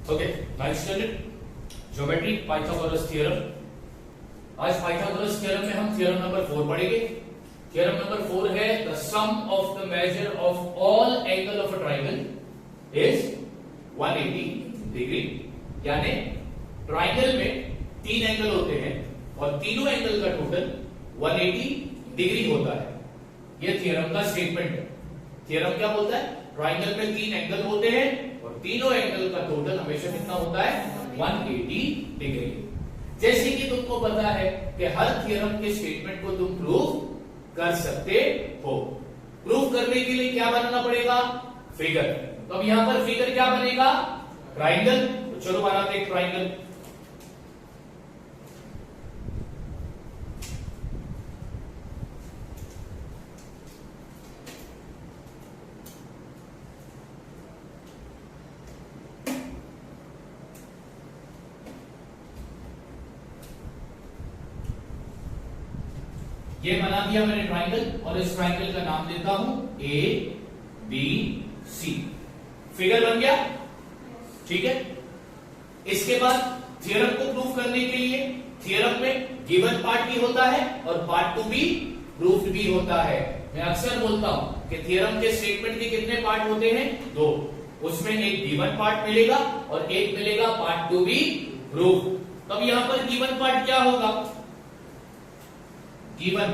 Okay, nice student, geometry Pythagoras theorem. आज Pythagoras theorem में हम थ्योरम नंबर 4 पढ़ेंगे। थ्योरम नंबर 4 है the sum of the measure of all angle of a triangle is 180 degree. यानी triangle में 3 angle होते हैं और तीनों एंगल का टोटल 180 डिग्री होता है। यह थ्योरम का स्टेटमेंट है। थ्योरम क्या बोलता है? ट्राइंगल में 3 एंगल होते हैं और तीनों एंगल का टोटल हमेशा कितना होता है? 180 डिग्री। जैसे कि तुमको पता है कि हर थ्योरम के स्टेटमेंट को तुम प्रूव कर सकते हो। प्रूव करने के लिए क्या बनाना पड़ेगा? फिगर। तो अब यहां पर फिगर क्या बनेगा? ट्राइंगल। तो चलो बनाते हैं ट्राइंगल। ये बना दिया मैंने ट्राइंगल और इस ट्राइंगल का नाम देता हूं ए बी सी। फिगर बन गया, ठीक है। इसके बाद थ्योरम को प्रूव करने के लिए थ्योरम में गिवन पार्ट भी होता है और पार्ट टू बी प्रूफ्ड भी होता है। मैं अक्सर बोलता हूं कि थ्योरम के स्टेटमेंट के कितने पार्ट होते हैं? 2। उसमें एक गिवन पार्ट मिलेगा और एक मिलेगा पार्ट टू बी प्रूफ। तो अब यहां पर गिवन पार्ट क्या होगा? गिवन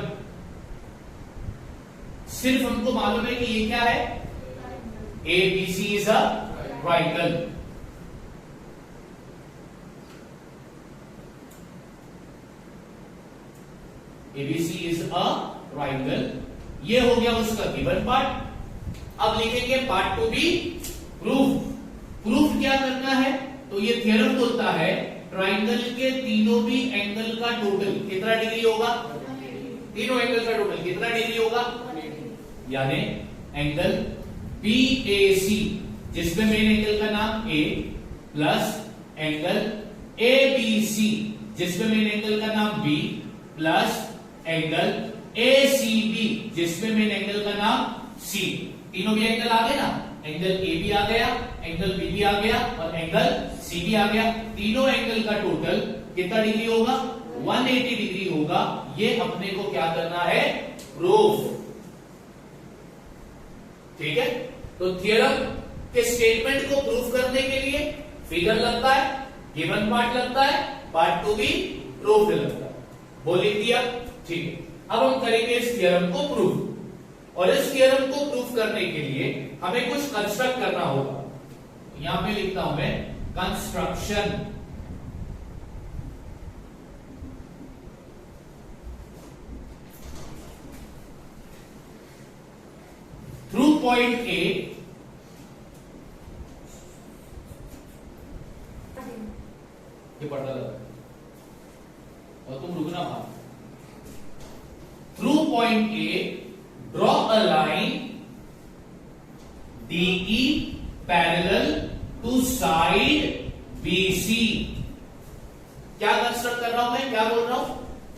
सिर्फ हमको मालूम है कि ये क्या है? A B C is a triangle. A B C is a triangle. ये हो गया उसका गिवन पार्ट। अब लिखेंगे part to be proof. Proof क्या करना है? तो ये थ्योरम बोलता है ट्राइंगल के तीनों भी एंगल का टोटल कितना डिग्री होगा? तीनों एंगल का टोटल कितना डिग्री होगा? यानी एंगल PAC जिसमें मेन एंगल का नाम A प्लस एंगल ABC जिसमें मेन एंगल का नाम B प्लस एंगल ACB जिसमें मेन एंगल का नाम C। तीनों भी एंगल आ गए ना? एंगल AB आ गया, एंगल BB आ गया और एंगल CB आ गया। तीनों एंगल का टोटल कितना डिग्री होगा? 180 डिग्री होगा। ये अपने को क्या करना है? प्रूफ। ठीक है। तो थ्योरम के स्टेटमेंट को प्रूफ करने के लिए फिगर लगता है, गिवन पार्ट लगता है, पार्ट टू बी प्रूफ लगता है। वो लिख दिया, ठीक है। अब हम करेंगे इस थ्योरम को प्रूफ और इस थ्योरम को प्रूफ करने के लिए हमें कुछ कंस्ट्रक्ट करना होगा। यहां पे लिखता हूं मैं कंस्ट्रक्शन। थ्रू पॉइंट ए ये पढ़ता था और तुम रुकना वहां। Through point A draw a line DE parallel to side BC। क्या कंस्ट्रक्ट कर रहा हूं मैं? क्या बोल रहा हूं?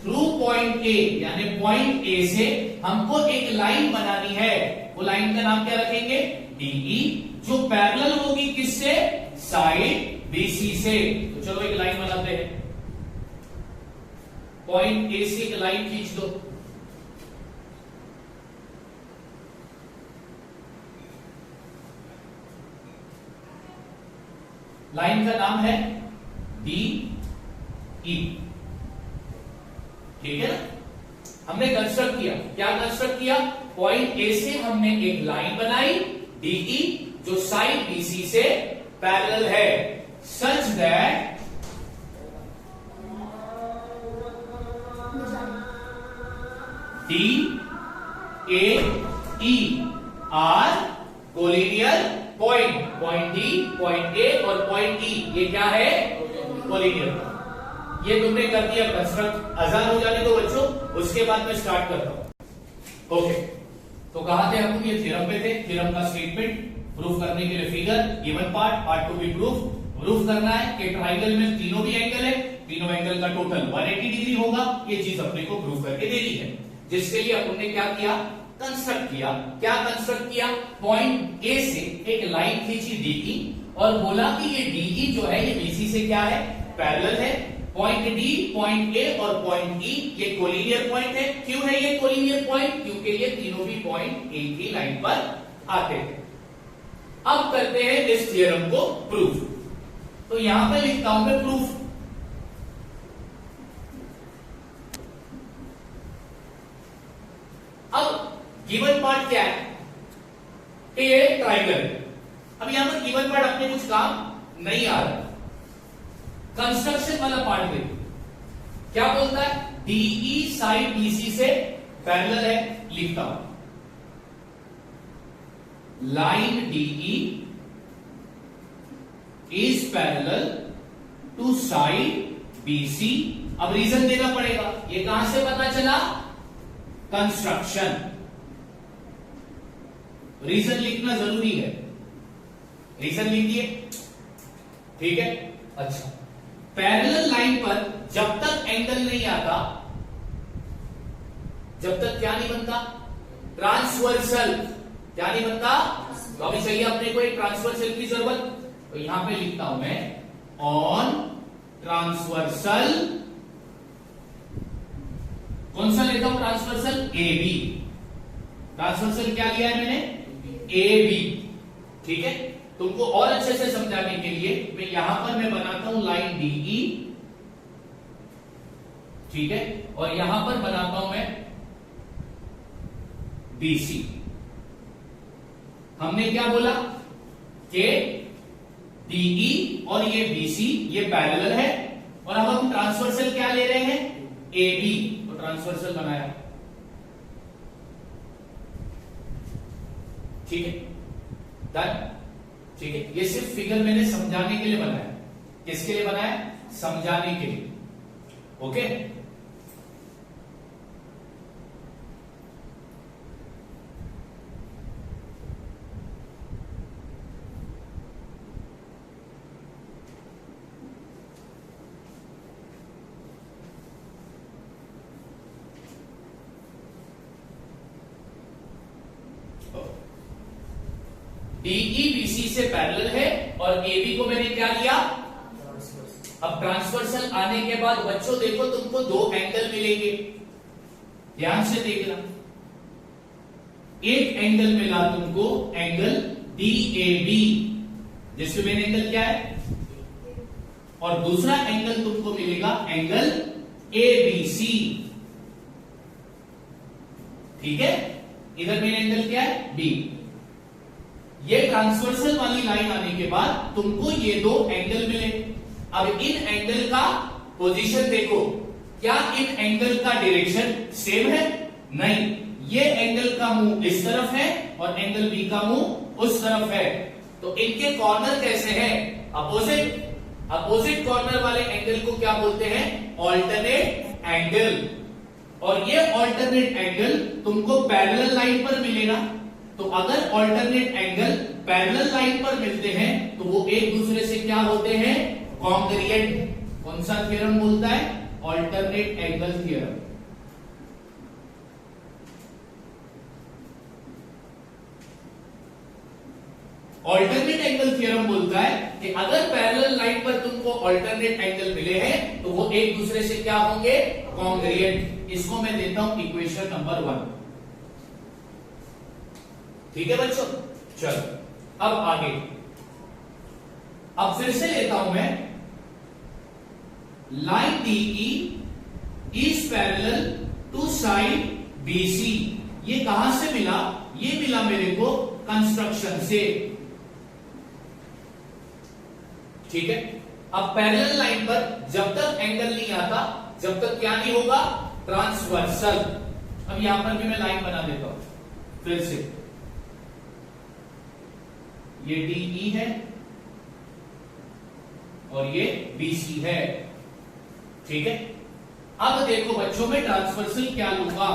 थ्रू पॉइंट ए यानी पॉइंट ए से हमको एक लाइन बनानी है। वो लाइन का नाम क्या रखेंगे? DE, जो पैरेलल होगी किससे? साइड BC से। तो चलो एक लाइन बनाते हैं। पॉइंट ए से एक लाइन खींच दो। लाइन का नाम है DE। ठीक है ना? हमने कंस्ट्रक्ट किया। क्या कंस्ट्रक्ट किया? पॉइंट ए से हमने एक लाइन बनाई DE जो साइड BC से पैरेलल है, such that DAE are collinear point. Point D, point A और पॉइंट E ये क्या है? कोलिनियर। ये तुमने कर दिया कंस्ट्रक्ट। अजान हो जाने दो बच्चों, उसके बाद मैं स्टार्ट करता हूं। ओके, तो कहां थे हम? ये थ्योरम पे थे। थ्योरम का स्टेटमेंट प्रूफ करने के लिए figure, given part, part to be proof. Proof करना है कि ट्राइंगल में तीनों भी एंगल है, तीनों एंगल का टोटल 180 डिग्री होगा। ये चीज अपने को प्रूफ करके दे दी है, जिसके लिए अपन ने क्या किया? कंस्ट्रक्ट किया। क्या कंस्ट्रक्ट किया? पॉइंट ए से एक लाइन खींची DE और बोला कि ये DE जो है ये BC से क्या है, पैरेलल है। पॉइंट D, पॉइंट A और पॉइंट E ये कोलिनियर पॉइंट है। क्यों है ये कोलिनियर पॉइंट? क्योंकि ये तीनों भी पॉइंट एक ही लाइन पर आते हैं। अब करते हैं इस थ्योरम को प्रूफ। तो यहां पे लिखता हूं मैं प्रूफ। अब गिवन पार्ट क्या है कि ये ट्राइंगल है। अब यहां पर गिवन पार्ट अपने कुछ काम नहीं आ रहा। कंस्ट्रक्शन वाला पार्ट देखो क्या बोलता है, DE साइड BC से पैरेलल है। लिखता हूं line DE is parallel to side BC। अब रीजन देना पड़ेगा। ये कहां से पता चला? कंस्ट्रक्शन। रीजन लिखना जरूरी है। रीजन लिखिए, ठीक है। अच्छा, पैरेलल लाइन पर जब तक एंगल नहीं आता, जब तक क्या नहीं बनता? ट्रांसवर्सल। क्या नहीं बनता? तो अभी चाहिए अपने को एक ट्रांसवर्सल की जरूरत। तो यहां पे लिखता हूं मैं ऑन ट्रांसवर्सल। कौन सा लेता हूं ट्रांसवर्सल? AB। ट्रांसवर्सल क्या लिया है मैंने? AB। ठीक है। तुमको और अच्छे से समझाने के लिए मैं यहां पर मैं बनाता हूं लाइन DE, ठीक है, और यहां पर बनाता हूं मैं BC। हमने क्या बोला कि DE और ये BC ये पैरेलल है, और अब हम ट्रांसवर्सल क्या ले रहे हैं? AB। तो ट्रांसवर्सल बनाया, ठीक है, डन। ठीक है, ये सिर्फ फिगर मैंने समझाने के लिए बनाया। किसके लिए बनाया? समझाने के लिए। ओके। DE BC से पैरेलल है और AB को मैंने क्या लिया? अब ट्रांसवर्सल आने के बाद बच्चों देखो तुमको दो एंगल मिलेंगे। ध्यान से देखना, एक एंगल मिला तुमको एंगल DAB, जिसके मेन एंगल क्या है, और दूसरा एंगल तुमको मिलेगा एंगल ABC। ठीक है, इधर मेन एंगल क्या है? B। ये ट्रांसवर्सल वाली लाइन आने के बाद तुमको ये दो एंगल मिले। अब इन एंगल का पोजीशन देखो, क्या इन एंगल का डायरेक्शन सेम है? नहीं, ये एंगल का मुंह इस तरफ है और एंगल बी का मुंह उस तरफ है। तो इनके कॉर्नर कैसे हैं? अपोजिट। अपोजिट कॉर्नर वाले एंगल को क्या बोलते हैं? Alternate angle. और ये ऑल्टरनेट एंगल तुमको पैरेलल लाइन पर मिलेगा। तो अगर ऑल्टरनेट एंगल पैरेलल लाइन पर मिलते हैं तो वो एक दूसरे से क्या होते हैं? कॉन्ग्रुएंट। कौन सा थ्योरम बोलता है? Alternate angle theorem. Alternate angle theorem बोलता है कि अगर पैरेलल लाइन पर तुमको ऑल्टरनेट एंगल मिले हैं तो वो एक दूसरे से क्या होंगे? कॉन्ग्रुएंट। इसको मैं देता हूं इक्वेशन नंबर 1। ठीक है बच्चों, चलो अब आगे। अब फिर से लेता हूं मैं line DE is parallel to side BC। ये कहां से मिला? ये मिला मेरे को कंस्ट्रक्शन से। ठीक है, अब पैरेलल लाइन पर जब तक एंगल नहीं आता, जब तक क्या नहीं होगा? ट्रांसवर्सल। अब यहां पर भी मैं लाइन बना देता हूं फिर से। ये DE है और ये BC है। ठीक है, अब देखो बच्चों में ट्रांसवर्सल क्या लूंगा।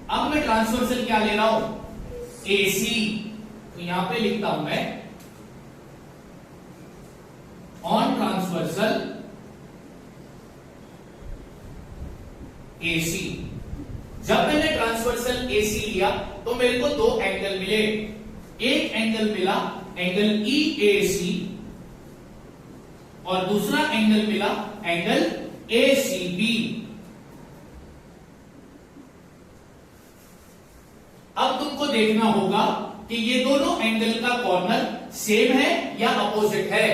अब मैं ट्रांसवर्सल क्या ले रहा हूं? AC। तो यहां पे लिखता हूं मैं ऑन ट्रांसवर्सल AC। जब मैंने ट्रांसवर्सल AC लिया तो मेरे को दो एंगल मिले। एक एंगल मिला एंगल EAC और दूसरा एंगल मिला एंगल ACB। अब तुमको देखना होगा कि ये दोनों एंगल का कॉर्नर सेम है या अपोजिट है।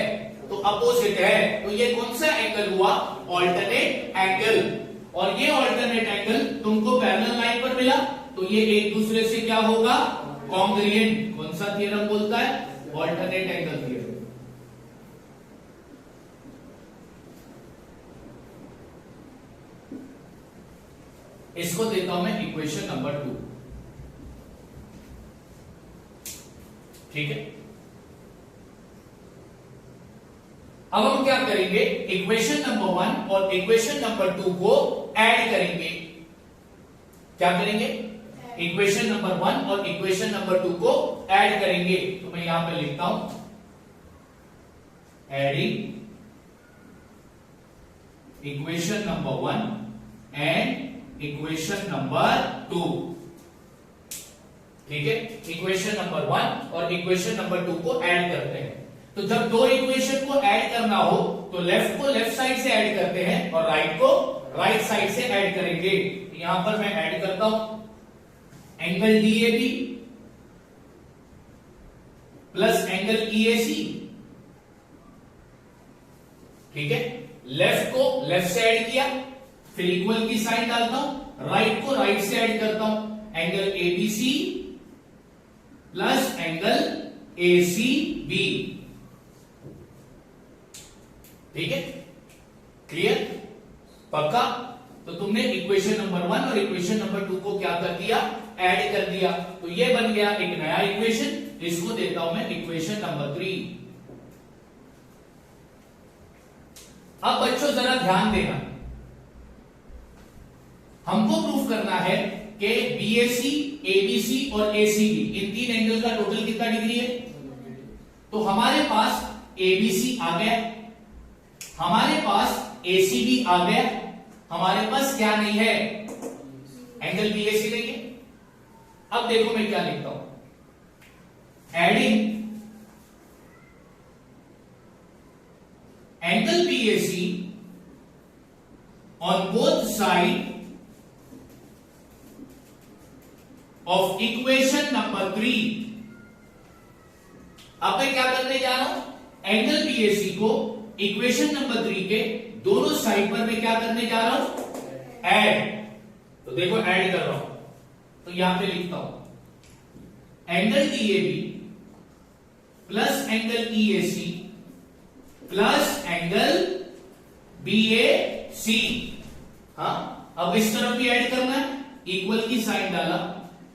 तो अपोजिट है तो ये कौन सा एंगल हुआ? Alternate angle. और ये ऑल्टरनेट एंगल तुमको पैरेलल लाइन पर मिला तो ये एक दूसरे से क्या होगा? कॉन्ग्रुएंट। कौन सा थ्योरम बोलता है? Alternate angle theorem. इसको देता हूं मैं इक्वेशन नंबर 2। ठीक है, अब हम क्या करेंगे? इक्वेशन नंबर 1 और इक्वेशन नंबर 2 को ऐड करेंगे। क्या करेंगे? इक्वेशन नंबर 1 और इक्वेशन नंबर 2 को ऐड करेंगे। तो मैं यहां पे लिखता हूं adding equation number 1 and equation number 2। ठीक है, इक्वेशन नंबर 1 और इक्वेशन नंबर 2 को ऐड करते हैं। तो जब दो इक्वेशन को ऐड करना हो तो लेफ्ट को लेफ्ट साइड से ऐड करते हैं और राइट को राइट साइड से ऐड करेंगे। यहां पर मैं ऐड करता हूं angle DAB plus angle EAC। ठीक है, लेफ्ट को लेफ्ट से ऐड किया, फिर इक्वल की साइन डालता हूं, राइट को राइट से ऐड करता हूं angle ABC plus angle ACB। ठीक है, क्लियर? पक्का? तो तुमने इक्वेशन नंबर 1 और इक्वेशन नंबर 2 को क्या कर दिया? ऐड कर दिया। तो ये बन गया एक नया इक्वेशन। इसको देता हूं मैं इक्वेशन नंबर 3। अब बच्चों जरा ध्यान देना, हमको प्रूफ करना है कि BAC, ABC और ACB इन तीन एंगल का टोटल कितना डिग्री है। तो हमारे पास ABC आ गया, हमारे पास ACB आ गया, हमारे पास क्या नहीं है? एंगल BAC नहीं है। अब देखो मैं क्या लिखता हूं, adding angle BAC on both side of equation number 3। अब मैं क्या करने जा रहा हूं? एंगल BAC को इक्वेशन नंबर 3 के दोनों साइड पर मैं क्या करने जा रहा हूं? ऐड। तो देखो ऐड कर रहा हूं, तो यहां पे लिखता हूं angle DAB plus angle EAC plus angle BAC। हाँ, अब इस तरफ भी ऐड करना है, इक्वल की साइन डाला,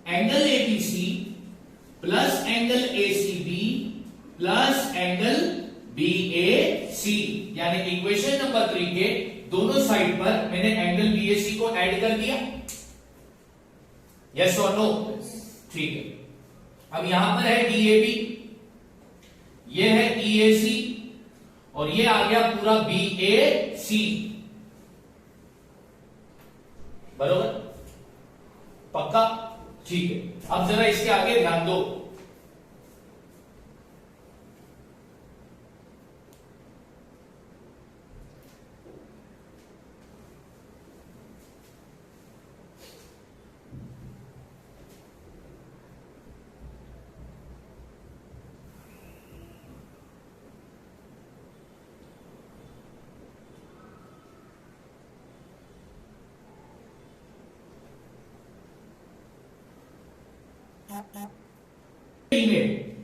angle ABC plus angle ACB plus angle BAC। यानी इक्वेशन नंबर 3 के दोनों साइड पर मैंने एंगल BAC को ऐड कर दिया। यस और नो? ठीक है, अब यहां पर है DAB, ये है EAC और ये आ गया पूरा BAC। बरोबर? पक्का? ठीक है, अब जरा इसके आगे ध्यान दो।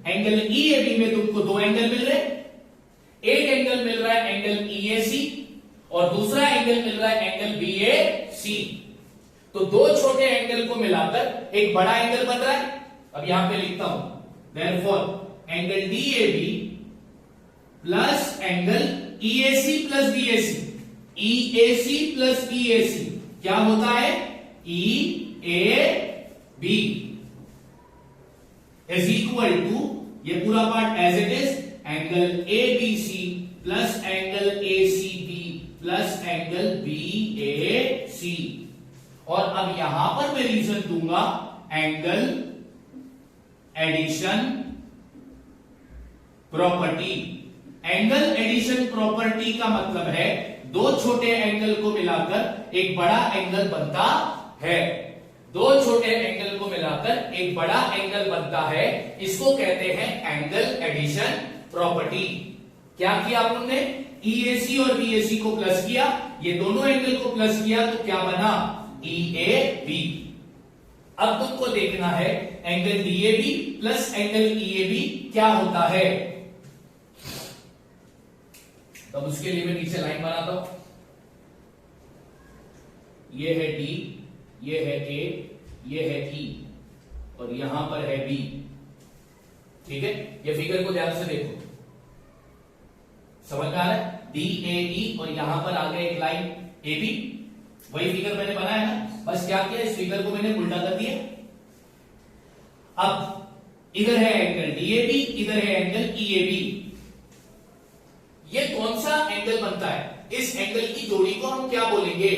एंगल EAB में तुमको दो एंगल मिल रहे हैं, एक एंगल मिल रहा है एंगल EAC और दूसरा एंगल मिल रहा है एंगल BAC। तो दो छोटे एंगल को मिलाकर एक बड़ा एंगल बन रहा है। अब यहां पे लिखता हूं therefore angle DAB plus angle EAC plus BAC, EAC plus BAC क्या होता है? EAB इज इक्वल टू, ये पूरा part as it is, angle ABC plus angle ACB plus angle BAC। और अब यहां पर मैं रीजन दूंगा angle addition property. Angle addition property का मतलब है दो छोटे एंगल को मिलाकर एक बड़ा एंगल बनता है। दो छोटे एंगल को मिलाकर एक बड़ा एंगल बनता है, इसको कहते हैं एंगल एडिशन प्रॉपर्टी। क्या किया आप लोगों ने? EAC और BAC को प्लस किया, ये दोनों एंगल को प्लस किया तो क्या बना? EAB। अब तुमको देखना है angle DAB plus angle EAB क्या होता है। तब उसके लिए मैं नीचे लाइन बनाता हूं। ये है D, ये है A, ये है E और यहां पर है B। ठीक है, ये फिगर को ध्यान से देखो, समझ में आ रहा है? DAE और यहां पर आ गया एक लाइन AB, वही फिगर मैंने बनाया ना, बस क्या किया, इस फिगर को मैंने उल्टा कर दिया। अब इधर है एंगल DAB, इधर है एंगल EAB। ये कौन सा एंगल बनता है? इस एंगल की जोड़ी को हम क्या बोलेंगे?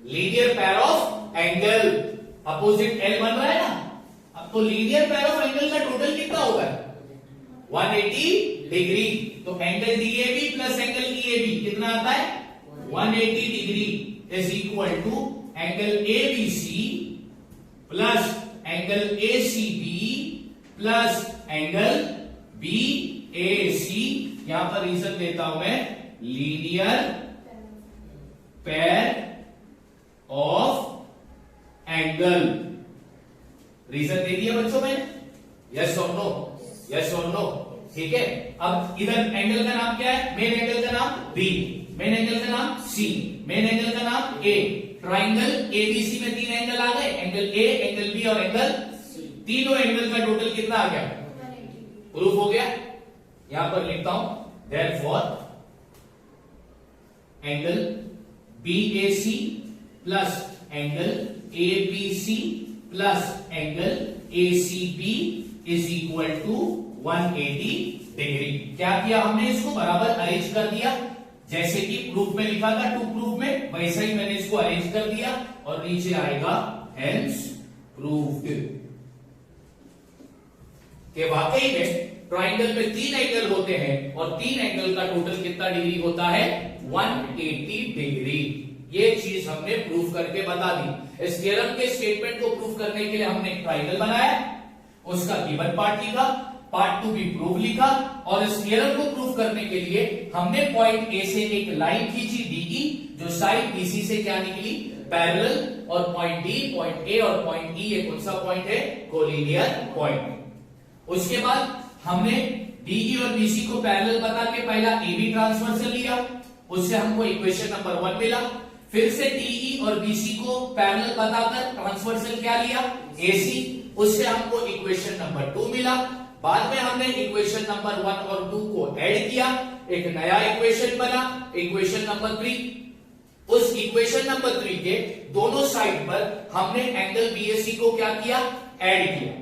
Linear pair of angle. Opposite L बन रहा है ना, अब तो लीनियर पेयर ऑफ एंगल का टोटल कितना होगा? 180 डिग्री। तो angle DAB plus angle EAB कितना आता है? 180 degree is equal to angle ABC plus angle ACB plus angle BAC। यहां पर रीजन देता हूं मैं, linear pair of angle. Reason दे दिया बच्चों में, यस और नो, यस और नो। ठीक है, अब इधर एंगल का नाम क्या है? मेन एंगल का नाम B, मेन एंगल का नाम C, मेन एंगल का नाम A। ट्राइंगल ABC में तीन एंगल आ गए, एंगल A, एंगल B और एंगल C। तीनों एंगल का टोटल कितना आ गया? प्रूफ हो गया। यहां पर लिखता हूं therefore angle BAC plus angle ABC plus angle ACB is equal to 180 degree. क्या किया हमने? इसको बराबर अरेंज कर दिया, जैसे कि प्रूफ में लिखा था, टू प्रूफ में, वैसे ही मैंने इसको अरेंज कर दिया और नीचे आएगा हेंस प्रूव्ड। कि वाकई में ट्राइंगल में तीन एंगल होते हैं और तीन एंगल का टोटल कितना डिग्री होता है? 180 डिग्री। ये चीज हमने प्रूफ करके बता दी। इस थ्योरम के स्टेटमेंट को प्रूफ करने के लिए हमने एक ट्राइंगल बनाया, उसका गिवन पार्ट लिखा, पार्ट 2 भी प्रूफ लिखा, और इस थ्योरम को प्रूफ करने के लिए हमने पॉइंट ए से एक लाइन खींची DE, जो साइड BC से क्या निकली? पैरेलल। और पॉइंट D, पॉइंट A और पॉइंट E, ये कौन सा पॉइंट है? Collinear point. उसके बाद हमने DE और BC को पैरेलल बता के पहला AB ट्रांसवर्सल लिया, उससे हमको इक्वेशन नंबर 1 मिला। फिर से DE और BC को पैरेलल बताकर ट्रांसवर्सल क्या लिया? AC, उससे हमको इक्वेशन नंबर 2 मिला। बाद में हमने इक्वेशन नंबर 1 और 2 को ऐड किया, एक नया इक्वेशन बना, इक्वेशन नंबर 3। उस इक्वेशन नंबर 3 के दोनों साइड पर हमने एंगल BAC को क्या किया? ऐड किया।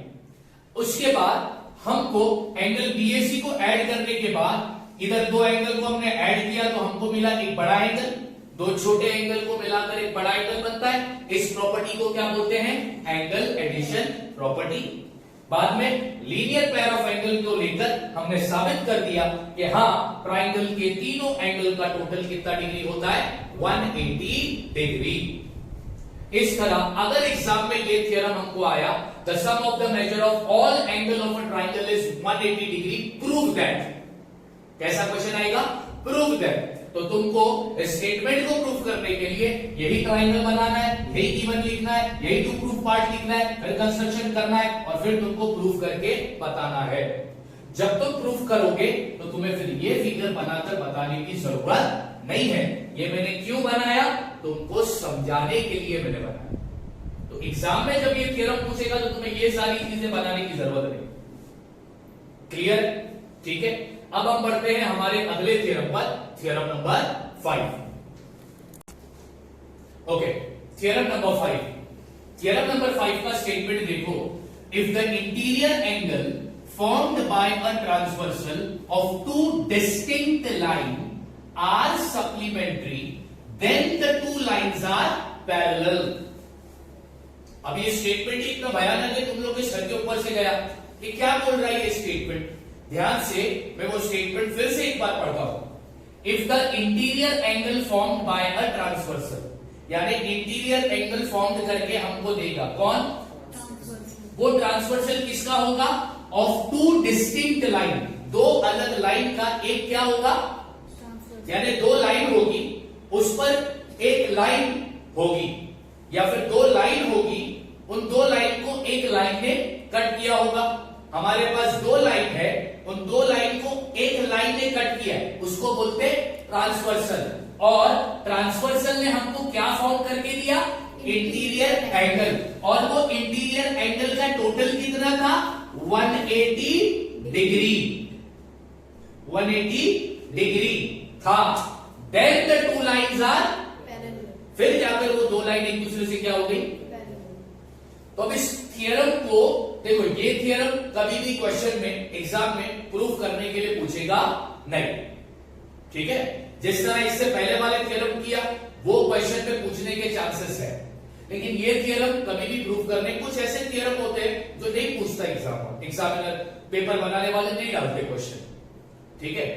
उसके बाद हमको एंगल BAC को ऐड करने के बाद इधर दो एंगल को हमने ऐड किया तो हमको मिला एक बड़ा एंगल। दो छोटे एंगल को मिलाकर एक बड़ा एंगल बनता है। इस प्रॉपर्टी को क्या बोलते हैं? Angle addition property. बाद में लीनियर पेयर ऑफ एंगल को लेकर हमने साबित कर दिया कि हाँ, ट्राइंगल के तीनों एंगल का टोटल कितना डिग्री होता है? 180 डिग्री। इस तरह अगर एग्जाम में ये थ्योरम हमको आया, the sum of the measure of all angle of a triangle is 180 degree, prove that. कैसा क्वेश्चन आएगा? Prove that. तो तुमको स्टेटमेंट को प्रूफ करने के लिए यही ट्राइंगल बनाना है, यही गिवन लिखना है, यही टू प्रूफ पार्ट लिखना है, फिर कंस्ट्रक्शन करना है और फिर तुमको प्रूफ करके बताना है। जब तुम प्रूफ करोगे तो तुम्हें फिर ये फिगर बनाकर बताने की जरूरत नहीं है। ये मैंने क्यों बनाया? तुमको समझाने के लिए मैंने बनाया। तो एग्जाम में जब ये थ्योरम पूछेगा तो तुम्हें ये सारी चीजें बनाने की जरूरत नहीं। क्लियर? ठीक है, अब हम बढ़ते हैं हमारे अगले थ्योरम पर, theorem number 5। Okay, theorem number 5। Theorem number 5 का स्टेटमेंट देखो, if the interior angle formed by a transversal of two distinct lines are supplementary, then the two lines are parallel. अब ये स्टेटमेंट इतना भयानक है, तुम लोग के सर के ऊपर से गया कि क्या बोल रहा है ये स्टेटमेंट? ध्यान से मैं वो स्टेटमेंट फिर से एक बार पढ़ता हूं। If the interior angle formed by a transversal, यानी इंटीरियर एंगल फॉर्म्ड करके हमको देगा कौन, वो ट्रांसवर्सल किसका होगा, ऑफ टू डिस्टिंक्ट लाइन, दो अलग लाइन का एक क्या होगा, यानी दो लाइन होगी, उस पर एक लाइन होगी या फिर दो लाइन होगी, उन दो लाइन को एक लाइन ने कट किया होगा। हमारे पास दो लाइन है, उन दो लाइन को एक लाइन ने कट किया है, उसको बोलते ट्रांसवर्सल। और ट्रांसवर्सल ने हमको क्या फॉर्म करके दिया, इंटीरियर एंगल, और वो इंटीरियर एंगल का टोटल कितना था, 180 डिग्री, 180 डिग्री था। Then the two lines are parallel, फिर जाकर वो दो लाइन एक दूसरे से क्या हो गई, तो अब इस थियरम को देखो, ये थियरम कभी भी क्वेश्चन में एग्जाम में प्रूव करने के लिए पूछेगा नहीं, ठीक है। जिस तरह इससे पहले वाले थियरम किया वो क्वेश्चन में पूछने के चांसेस है, लेकिन ये थियरम कभी भी प्रूव करने, कुछ ऐसे थियरम होते हैं जो नहीं पूछता एग्जामिनर पेपर बनाने वाले नहीं डालते क्वेश्चन, ठीक है।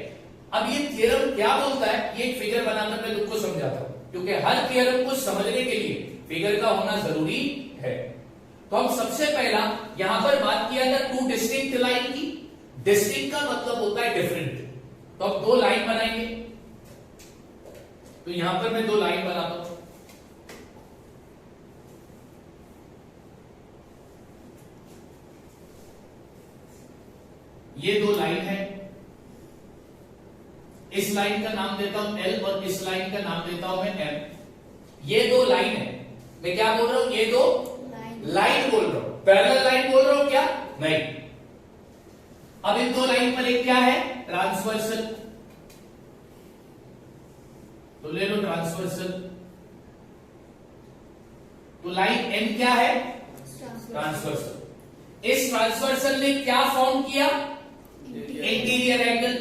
अब ये थियरम क्या बोलता है, ये एक फिगर बनाकर मैं तुमको समझाता हूं, क्योंकि हर थियरम को समझने के लिए फिगर का होना जरूरी है। तो हम सबसे पहला यहां पर बात किया था टू डिस्टिंक्ट लाइन की। डिस्टिंक्ट का मतलब होता है डिफरेंट, तो अब दो लाइन बनाएंगे, तो यहां पर मैं दो लाइन बनाता हूं, ये दो लाइन है, इस लाइन का नाम देता हूं L और इस लाइन का नाम देता हूं मैं M। ये दो लाइन है, मैं क्या बोल रहा हूं, ये दो लाइन बोल रहा हूं, पैरेलल लाइन बोल रहा हूं क्या, नहीं। अब इन दो लाइन पर एक क्या है, ट्रांसवर्सल, तो ले लो ट्रांसवर्सल। तो लाइन N क्या है, ट्रांसवर्सल। इस ट्रांसवर्सल ने क्या फॉर्म किया, इंटीरियर एंगल,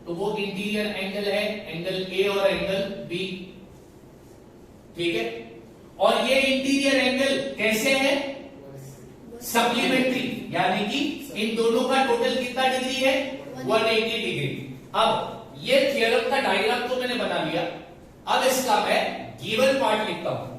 तो वो इंटीरियर एंगल है एंगल A और एंगल B, ठीक है। और ये इंटीरियर एंगल कैसे है, सप्लीमेंट्री, यानी कि इन दोनों का टोटल कितना डिग्री है, 180 डिग्री। अब ये थियरम का डायग्राम तो मैंने बना लिया, अब इसका मैं गिवन पार्ट लिखता हूं।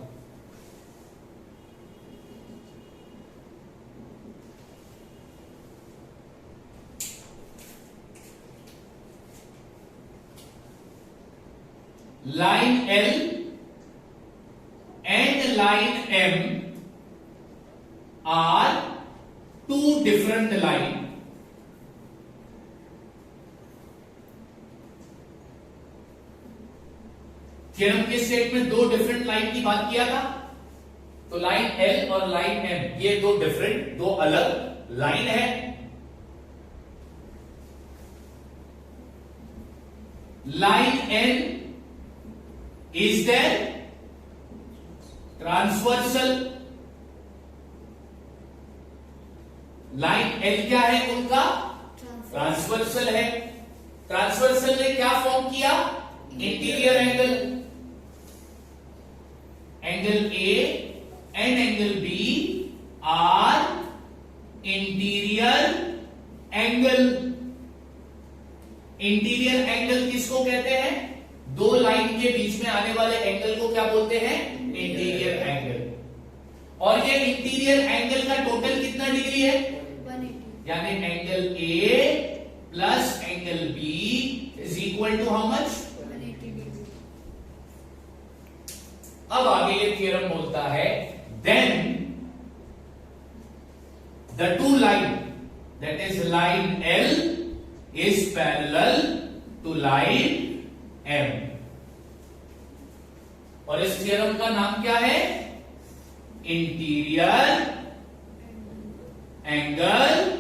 Line L and line M are two different line. Theorem के सेट में दो डिफरेंट लाइन की बात किया था, तो लाइन L और लाइन M ये दो डिफरेंट, दो अलग लाइन है। Line N is their transversal, line L क्या है उनका, ट्रांसवर्सल है। ट्रांसवर्सल ने क्या फॉर्म किया, interior angle, angle A and angle B are interior angle. Interior angle किसको कहते हैं, दो लाइन के बीच में आने वाले एंगल को क्या बोलते हैं, इंटीरियर एंगल। और ये इंटीरियर एंगल का टोटल कितना डिग्री है, 180, यानी angle A plus angle B is equal to how much, 180 degree. अब आगे ये थ्योरम बोलता है then the two line that is line L is parallel to line M। और इस थ्योरम का नाम क्या है, इंटीरियर एंगल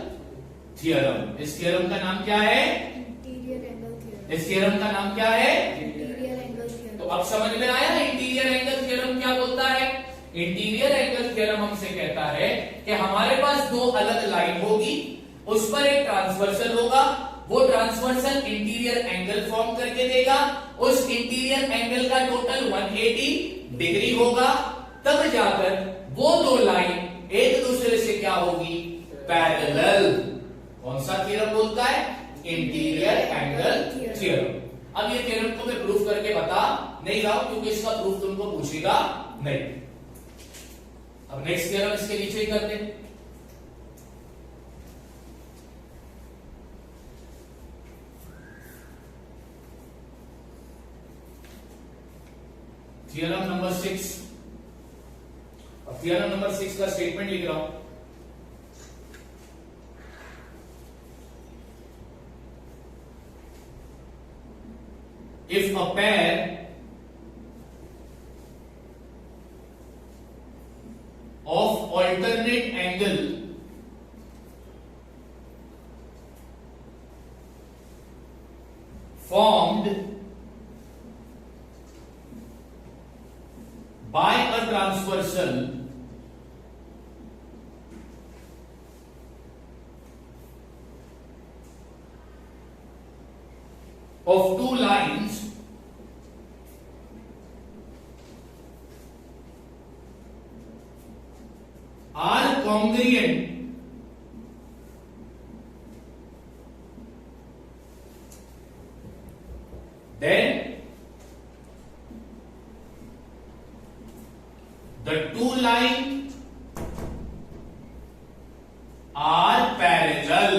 थ्योरम। इस थ्योरम का नाम क्या है, इंटीरियर एंगल थ्योरम। इस थ्योरम का नाम क्या है, इंटीरियर एंगल थ्योरम। तो अब समझ में आया इंटीरियर एंगल थ्योरम क्या बोलता है। इंटीरियर एंगल थ्योरम हमसे कहता है कि हमारे पास दो अलग लाइन होगी, उस पर एक ट्रांसवर्सल होगा, वो ट्रांसवर्सल इंटीरियर एंगल फॉर्म करके देगा, उस इंटीरियर एंगल का टोटल 180 डिग्री होगा, तब जाकर वो दो लाइन एक दूसरे से क्या होगी, पैरेलल। कौन सा थ्योरम बोलता है, इंटीरियर एंगल थ्योरम। अब ये थ्योरम को मैं प्रूफ करके बता नहीं रहा हूं क्योंकि इसका प्रूफ तुमको पूछेगा नहीं। अब नेक्स्ट थ्योरम इसके नीचे ही करते हैं। Theorem number 6। अब थ्योरम नंबर 6 का स्टेटमेंट लिख रहा हूं। If a pair of alternate angle formed by a transversal of two lines are congruent, then the two lines are parallel।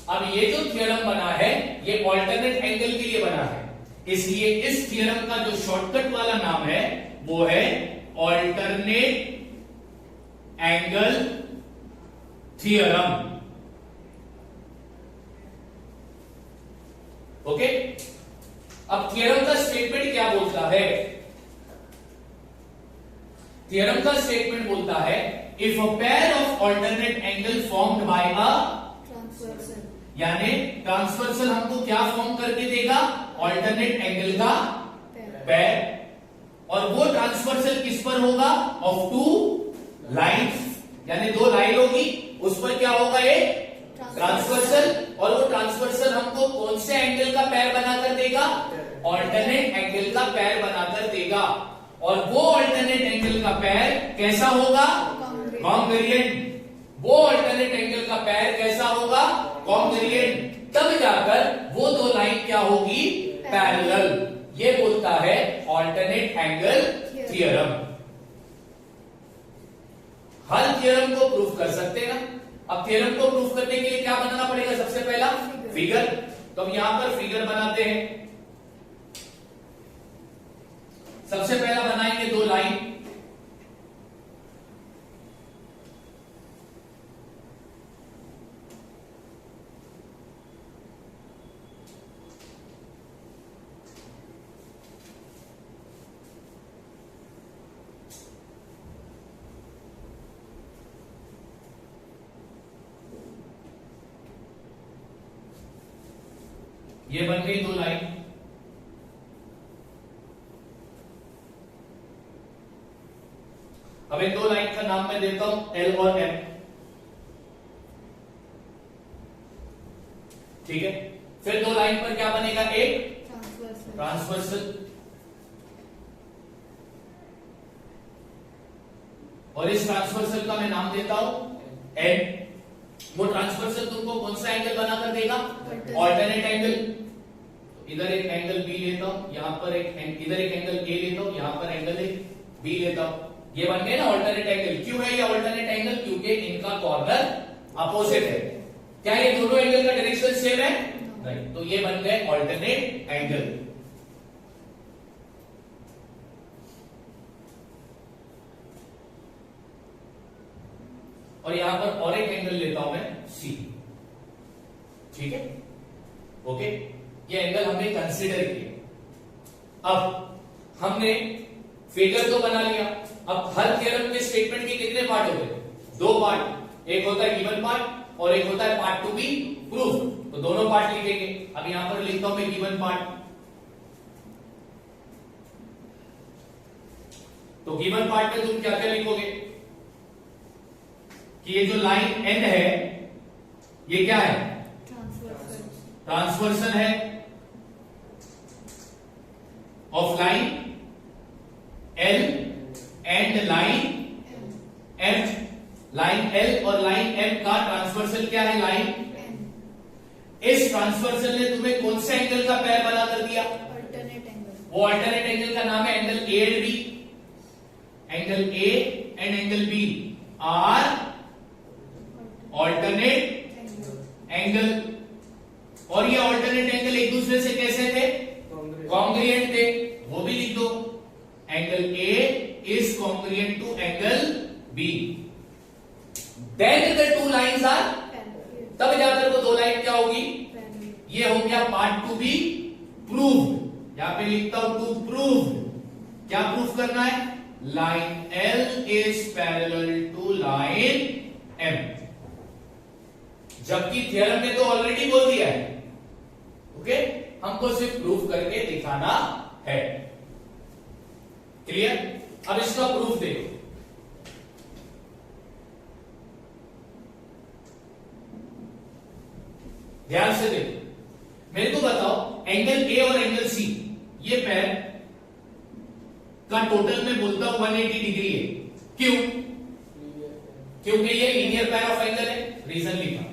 अब ये जो थ्योरम बना है ये ऑल्टरनेट एंगल के लिए बना है, इसलिए इस थ्योरम का जो शॉर्टकट वाला नाम है वो है ऑल्टरनेट एंगल थ्योरम। ओके, अब थ्योरम का स्टेटमेंट क्या बोलता है? थ्योरम का स्टेटमेंट बोलता है if a pair of alternate angle formed by a transversal, यानी ट्रांसवर्सल हमको क्या फॉर्म करके देगा? ऑल्टरनेट एंगल का पेयर। और वो ट्रांसवर्सल किस पर होगा? ऑफ टू लाइंस, यानी दो लाइन होगी उस पर क्या होगा? एक ट्रांसवर्सल। और वो ट्रांसवर्सल हमको कौन से एंगल का पेयर बनाकर देगा? ऑल्टरनेट एंगल का पेयर बनाकर देगा। और वो ऑल्टरनेट एंगल का पेयर कैसा होगा? कॉन्ग्रुएंट। वो ऑल्टरनेट एंगल का पेयर कैसा होगा? कॉन्ग्रुएंट। तब जाकर वो दो लाइन क्या होगी? पैरेलल। ये बोलता है ऑल्टरनेट एंगल थ्योरम। हर थ्योरम को प्रूफ कर सकते हैं ना। अब थ्योरम को प्रूफ करने के लिए क्या बनाना पड़ेगा? सबसे पहला फिगर। तो अब यहां पर फिगर बनाते हैं। सबसे पहला बनाएंगे दो लाइन। ये बन गई दो लाइन। अब इन दो लाइन का नाम मैं देता हूं एल और एम। ठीक है, फिर दो लाइन पर क्या बनेगा? एक ट्रांसवर्सल। और इस ट्रांसवर्सल का मैं नाम देता हूं एन। वो ट्रांसवर्सल तुमको कौन सा एंगल बनाकर देगा? Alternate angle. इधर एक एंगल बी लेता हूं, यहां पर इधर एक एंगल ए लेता हूं, यहां पर एंगल बी लेता हूं। ये बन गए ना ऑल्टरनेट एंगल। क्यों है ये ऑल्टरनेट एंगल? क्योंकि इनका कॉर्नर अपोजिट है। क्या ये दोनों एंगल का डायरेक्शन सेम है? नहीं। तो ये बन गए ऑल्टरनेट एंगल। और यहां पर और एक एंगल लेता हूं मैं सी। ठीक है, ओके। ये एंगल हमने कंसीडर किया। अब हमने फिगर तो बना लिया। अब हर थ्योरम के स्टेटमेंट के कितने पार्ट होते हैं? दो पार्ट। एक होता है गिवन पार्ट और एक होता है पार्ट टू बी प्रूफ। तो दोनों पार्ट लिखेंगे। अब यहां पर लिखता हूं मैं गिवन पार्ट। तो गिवन पार्ट में तुम क्या क्या लिखोगे कि ये जो लाइन एन है ये क्या है? ट्रांसवर्सल है of line L and line M. Line L और लाइन एम का ट्रांसवर्सल क्या है, लाइन एन। इस ट्रांसवर्सल ने तुम्हें कौन से एंगल का पैर बना कर दिया, अल्टरनेट एंगल। वो अल्टरनेट एंगल का नाम है angle A and B. Angle A and angle B are alternate angle, और ये ऑल्टरनेट एंगल एक दूसरे से कैसे थे, कॉन्ग्रुएंट थे, वो भी लिख दो। Angle A is congruent to angle B, then the two lines are, तब जाकर वो दो लाइन क्या होगी, ये हो गया पार्ट टू बी प्रूव्ड। यहां पे लिखता हूं टू प्रूव, क्या प्रूफ करना है, line L is parallel to line M, जबकि थ्योरम ने तो ऑलरेडी बोल दिया है। ओके, हमको सिर्फ प्रूफ करके दिखाना है। क्लियर? अब इसका प्रूफ देखो। ध्यान से देखो, मेरे को बताओ एंगल ए और एंगल सी, ये पैर का टोटल में बोलता हूं 180 डिग्री है। क्यों? क्योंकि ये लीनियर पैर ऑफ एंगल है। रीजन लिखा,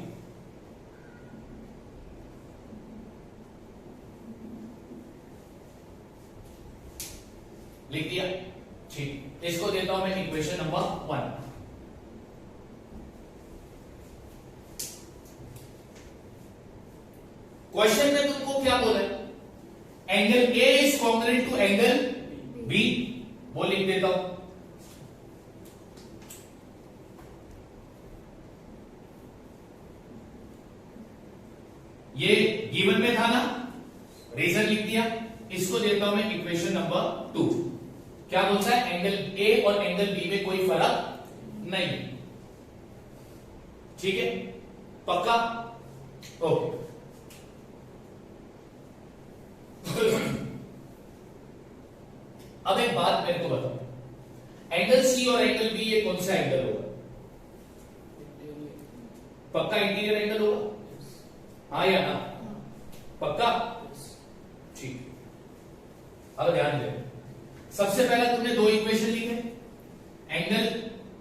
लिख दिया, ठीक। इसको देता हूं मैं इक्वेशन नंबर 1। क्वेश्चन में तुमको क्या बोला है, angle A is congruent to angle B, वो लिख देता हूं। ये गिवन में था ना, रीजन लिख दिया। इसको देता हूं मैं इक्वेशन नंबर 2। क्या बोलता है, एंगल ए और एंगल बी में कोई फर्क नहीं, ठीक है, पक्का? ओके। अब एक बात मेरे को बताओ, एंगल सी और एंगल बी ये कौन सा एंगल होगा, पक्का इंटीरियर एंगल होगा, हाँ या ना, पक्का? ठीक। अब ध्यान दे, सबसे पहले तुमने दो इक्वेशन लिखे, एंगल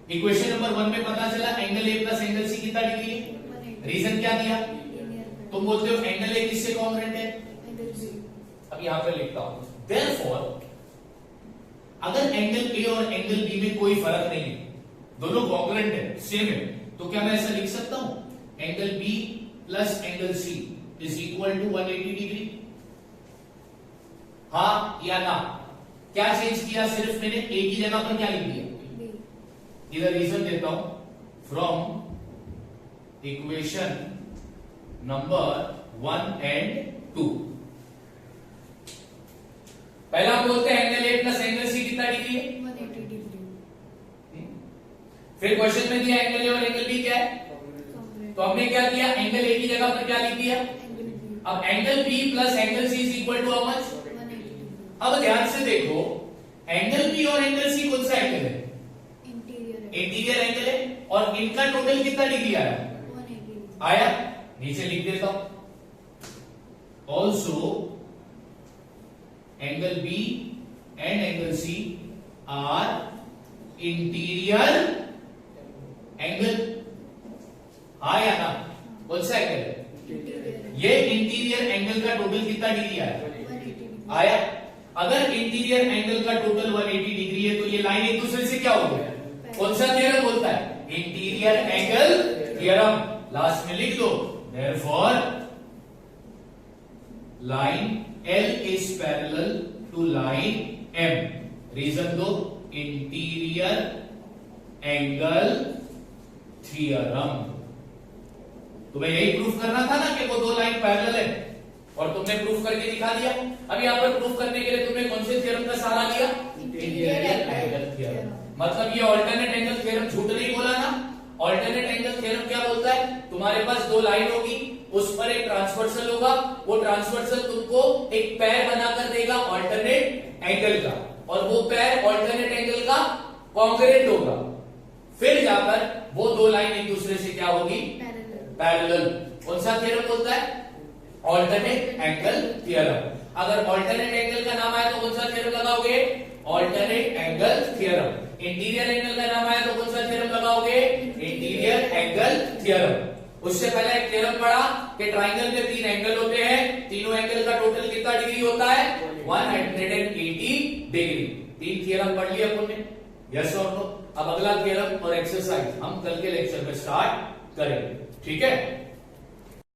इक्वेशन नंबर 1 में पता चला angle A plus angle C कितना डिग्री है, रीजन क्या दिया, तुम बोलते हो एंगल ए किससे कॉन्ग्रुएंट है, अब यहां पे लिखता हूं, देयरफॉर अगर एंगल ए और एंगल बी में कोई फर्क नहीं है, दोनों कॉन्ग्रुएंट है, सेम है, तो क्या मैं ऐसा लिख सकता हूं, angle B plus angle C is equal to 180 degree, हाँ या ना? क्या चेंज किया, सिर्फ मैंने ए की जगह पर क्या लिख दिया, इधर रीजन देता हूं, फ्रॉम इक्वेशन नंबर 1 एंड 2। पहला बोलते हैं angle A plus angle C कितना डिग्री है, 180 डिग्री। फिर क्वेश्चन में दिया एंगल ए और एंगल बी क्या है, तो हमने क्या किया, एंगल ए की जगह पर क्या लिख दिया, अब angle B plus angle C is equal to how much, 180 degree. अब ध्यान से देखो, एंगल बी और एंगल सी कौन सा एंगल है, इंटीरियर एंगल है, और इनका टोटल कितना डिग्री आया, 180 आया, नीचे लिख देता हूं, also angle B and angle C are interior angle, आया ना, कौन सा एंगल है, ये इंटीरियर एंगल का टोटल कितना डिग्री आया, 180 डिग्री। आया। अगर इंटीरियर एंगल का टोटल 180 डिग्री है तो ये लाइन एक दूसरे से क्या हो गया, कौन सा थ्योरम बोलता है, इंटीरियर एंगल थ्योरम, लास्ट में लिख दो, therefore line L is parallel to line M, reason दो, इंटीरियर एंगल थ्योरम। तुम्हें यही प्रूफ करना था ना कि वो दो लाइन पैरेलल है, और तुमने प्रूफ करके दिखा दिया। अब यहाँ पर प्रूफ करने के लिए तुमने कौन से थ्योरम का सहारा लिया, इंटीरियर एंगल थ्योरम। मतलब ये ऑल्टरनेट एंगल थ्योरम झूठ नहीं बोला ना। ऑल्टरनेट एंगल थ्योरम क्या बोलता है, तुम्हारे पास दो लाइन होगी, उस पर एक ट्रांसवर्सल होगा, वो ट्रांसवर्सल तुमको एक पैर बनाकर देगा ऑल्टरनेट एंगल का, और वो पैर ऑल्टरनेट एंगल का कॉन्ग्रुएंट होगा, फिर जाकर वो दो लाइन एक दूसरे से क्या होगी, पैरेलल। कौन सा थ्योरम बोलता है, ऑल्टरनेट एंगल थ्योरम। अगर ऑल्टरनेट एंगल का नाम आया तो कौन सा थ्योरम लगाओगे? Alternate angle theorem. Interior angle का नाम आया तो कौन सा थ्योरम लगाओगे? Interior angle theorem. उससे पहले एक थ्योरम पढ़ा कि ट्राइंगल में 3 एंगल होते हैं, तीनों एंगल का टोटल कितना डिग्री होता है? 180 डिग्री। 3 थ्योरम पढ़ लिया अपन ने, यस और नो। अब अगला थ्योरम और एक्सरसाइज हम कल के लेक्चर में स्टार्ट करेंगे, ठीक है।